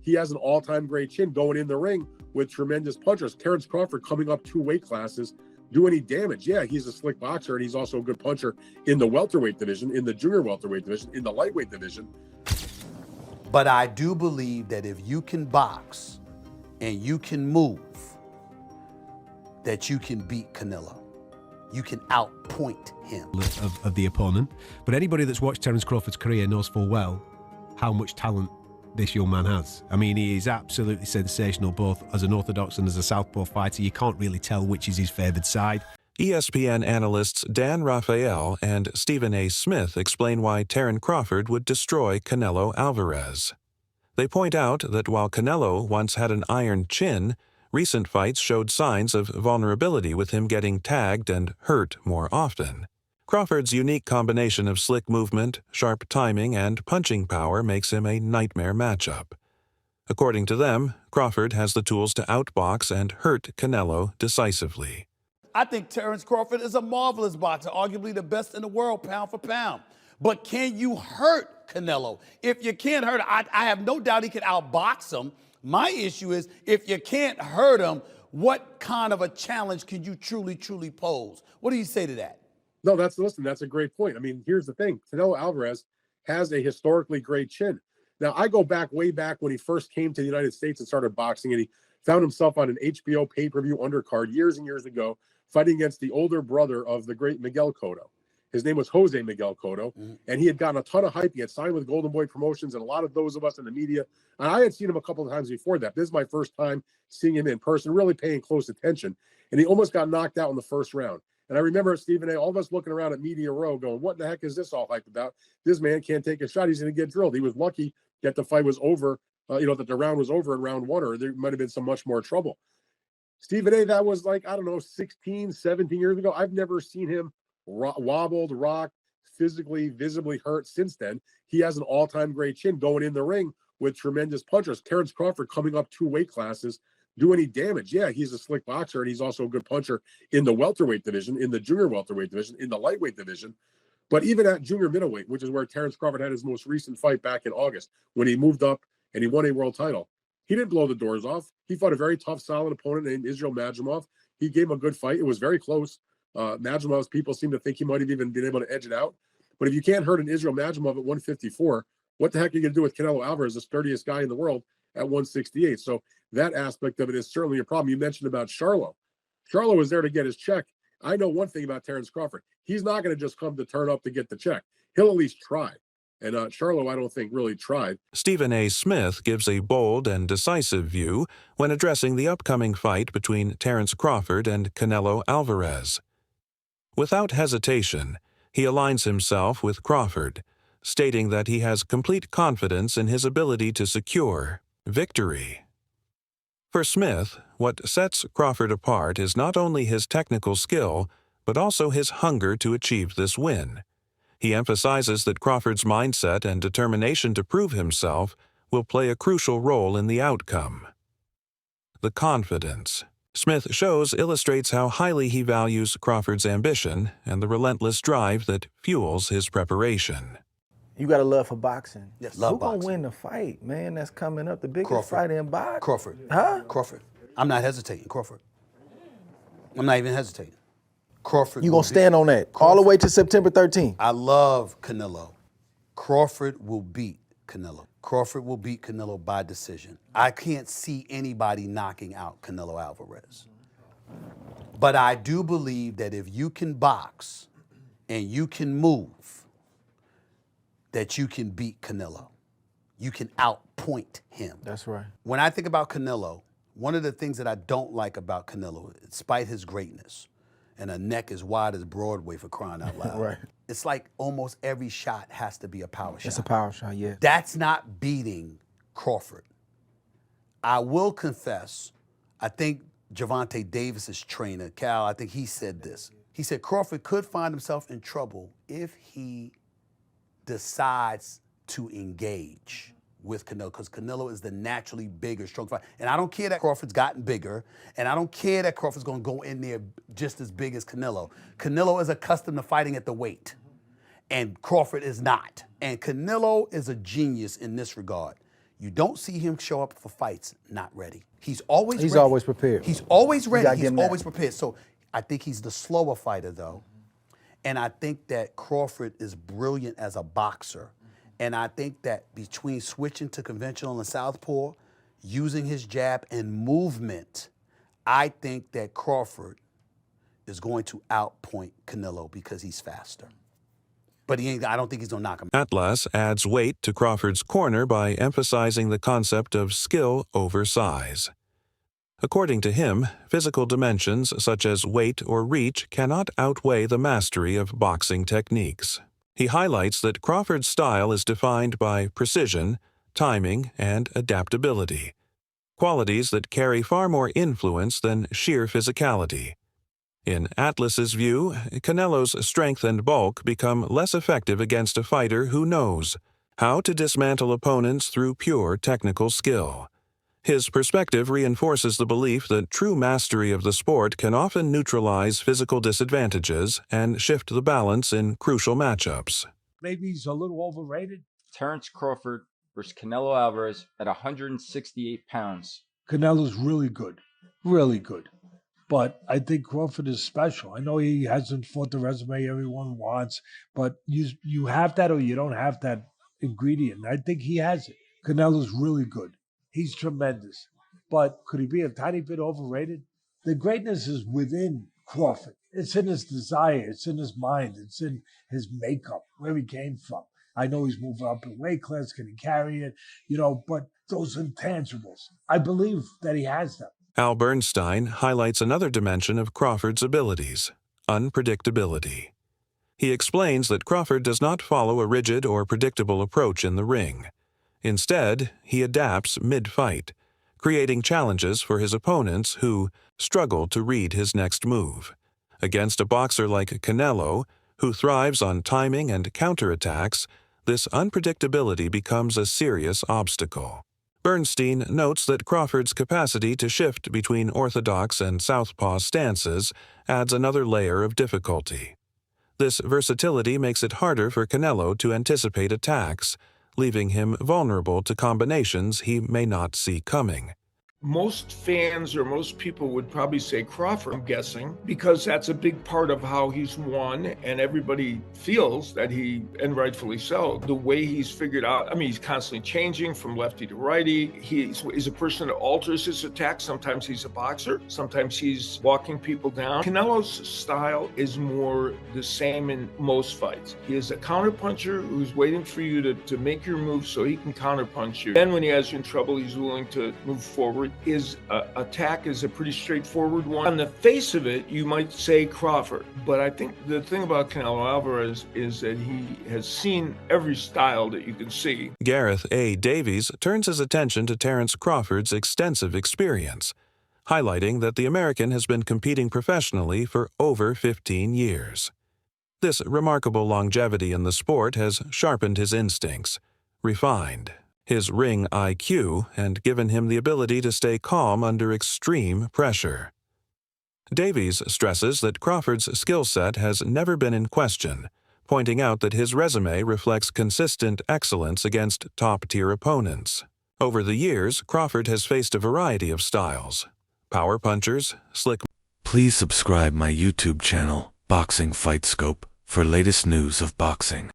he has an all-time great chin going in the ring with tremendous punchers. Terence Crawford coming up 2 weight classes, do any damage? Yeah, he's a slick boxer, and he's also a good puncher in the welterweight division, in the junior welterweight division, in the lightweight division. But I do believe that if you can box and you can move, that you can beat Canelo. You can outpoint him. Of the opponent. But anybody that's watched Terence Crawford's career knows full well how much talent this young man has. I mean, he is absolutely sensational, both as an orthodox and as a southpaw fighter. You can't really tell which is his favoured side. ESPN analysts Dan Rafael and Stephen A. Smith explain why Terence Crawford would destroy Canelo Alvarez. They point out that while Canelo once had an iron chin, recent fights showed signs of vulnerability, with him getting tagged and hurt more often. Crawford's unique combination of slick movement, sharp timing, and punching power makes him a nightmare matchup. According to them, Crawford has the tools to outbox and hurt Canelo decisively. I think Terence Crawford is a marvelous boxer, arguably the best in the world, pound for pound. But can you hurt Canelo? If you can't hurt him, I have no doubt he can outbox him. My issue is, if you can't hurt him, what kind of a challenge can you truly pose? What do you say to that? No, that's a great point. I mean, here's the thing. Canelo Alvarez has a historically great chin. Now, I go back way back when he first came to the United States and started boxing, and he found himself on an HBO pay-per-view undercard years and years ago, fighting against the older brother of the great Miguel Cotto. His name was Jose Miguel Cotto, and he had gotten a ton of hype. He had signed with Golden Boy Promotions, and a lot of those of us in the media. And I had seen him a couple of times before that. This is my first time seeing him in person, really paying close attention. And he almost got knocked out in the first round. And I remember, Stephen A., all of us looking around at Media Row going, what the heck is this all hype about? This man can't take a shot. He's going to get drilled. He was lucky that the fight was over, that the round was over in round 1, or there might have been some much more trouble. Stephen A., that was like, 16, 17 years ago. I've never seen him wobbled, rocked, physically, visibly hurt since then. He has an all-time great chin going in the ring with tremendous punchers. Terence Crawford coming up 2 weight classes, do any damage? Yeah, he's a slick boxer, and he's also a good puncher in the welterweight division, in the junior welterweight division, in the lightweight division. But even at junior middleweight, which is where Terence Crawford had his most recent fight back in August, when he moved up and he won a world title, he didn't blow the doors off. He fought a very tough, solid opponent named Israel Madrimov. He gave him a good fight. It was very close. Madrimov's people seem to think he might have even been able to edge it out. But if you can't hurt an Israel Madrimov at 154, what the heck are you going to do with Canelo Alvarez, the sturdiest guy in the world, at 168? So that aspect of it is certainly a problem. You mentioned about Charlo. Charlo was there to get his check. I know one thing about Terence Crawford. He's not going to just come to turn up to get the check. He'll at least try. And Charlo, I don't think, really tried. Stephen A. Smith gives a bold and decisive view when addressing the upcoming fight between Terence Crawford and Canelo Alvarez. Without hesitation, he aligns himself with Crawford, stating that he has complete confidence in his ability to secure victory. For Smith, what sets Crawford apart is not only his technical skill, but also his hunger to achieve this win. He emphasizes that Crawford's mindset and determination to prove himself will play a crucial role in the outcome. The confidence Smith shows illustrates how highly he values Crawford's ambition and the relentless drive that fuels his preparation. You got a love for boxing. Yes, Who love gonna boxing. win the fight, man? That's coming up, the biggest Crawford. fight in boxing. Crawford. Huh? Crawford. I'm not hesitating. Crawford. I'm not even hesitating. Crawford. You gonna stand on that all the way to September 13th? I love Canelo. Crawford will beat Canelo. Crawford will beat Canelo by decision. I can't see anybody knocking out Canelo Alvarez. But I do believe that if you can box and you can move, that you can beat Canelo. You can outpoint him. That's right. When I think about Canelo, one of the things that I don't like about Canelo, despite his greatness, and a neck as wide as Broadway, for crying out loud. Right. It's like almost every shot has to be a power shot. It's a power shot, yeah. That's not beating Crawford. I will confess, I think Gervonta Davis's trainer, Cal, I think he said this. He said Crawford could find himself in trouble if he decides to engage with Canelo, because Canelo is the naturally bigger, strong fighter. And I don't care that Crawford's gotten bigger, and I don't care that Crawford's gonna go in there just as big as Canelo. Canelo is accustomed to fighting at the weight, and Crawford is not. And Canelo is a genius in this regard. You don't see him show up for fights not ready. He's always He's ready. always prepared. He's always ready. gotta give He's him that. always prepared. So I think he's the slower fighter, though. And I think that Crawford is brilliant as a boxer. And I think that between switching to conventional and southpaw, using his jab and movement, I think that Crawford is going to outpoint Canelo because he's faster. But I don't think he's going to knock him. Atlas adds weight to Crawford's corner by emphasizing the concept of skill over size. According to him, physical dimensions such as weight or reach cannot outweigh the mastery of boxing techniques. He highlights that Crawford's style is defined by precision, timing, and adaptability, qualities that carry far more influence than sheer physicality. In Atlas's view, Canelo's strength and bulk become less effective against a fighter who knows how to dismantle opponents through pure technical skill. His perspective reinforces the belief that true mastery of the sport can often neutralize physical disadvantages and shift the balance in crucial matchups. Maybe he's a little overrated. Terence Crawford versus Canelo Alvarez at 168 pounds. Canelo's really good. Really good. But I think Crawford is special. I know he hasn't fought the resume everyone wants, but you have that or you don't have that ingredient. I think he has it. Canelo's really good. He's tremendous. But could he be a tiny bit overrated? The greatness is within Crawford. It's in his desire. It's in his mind. It's in his makeup, where he came from. I know he's moving up in weight class. Can he carry it? But those intangibles, I believe that he has them. Al Bernstein highlights another dimension of Crawford's abilities: unpredictability. He explains that Crawford does not follow a rigid or predictable approach in the ring. Instead, he adapts mid-fight, creating challenges for his opponents who struggle to read his next move. Against a boxer like Canelo, who thrives on timing and counterattacks, this unpredictability becomes a serious obstacle. Bernstein notes that Crawford's capacity to shift between orthodox and southpaw stances adds another layer of difficulty. This versatility makes it harder for Canelo to anticipate attacks, leaving him vulnerable to combinations he may not see coming. Most fans or most people would probably say Crawford, I'm guessing, because that's a big part of how he's won, and everybody feels that and rightfully so, the way he's figured out. I mean, he's constantly changing from lefty to righty. He's a person that alters his attack. Sometimes he's a boxer. Sometimes he's walking people down. Canelo's style is more the same in most fights. He is a counterpuncher who's waiting for you to make your move so he can counterpunch you. Then when he has you in trouble, he's willing to move forward. His attack is a pretty straightforward one. On the face of it, you might say Crawford, but I think the thing about Canelo Alvarez is that he has seen every style that you can see. Gareth A. Davies turns his attention to Terence Crawford's extensive experience, highlighting that the American has been competing professionally for over 15 years. This remarkable longevity in the sport has sharpened his instincts, refined his ring IQ, and given him the ability to stay calm under extreme pressure. Davies stresses that Crawford's skill set has never been in question, pointing out that his resume reflects consistent excellence against top-tier opponents. Over the years, Crawford has faced a variety of styles: power punchers, slick... Please subscribe my YouTube channel, Boxing Fight Scope, for latest news of boxing.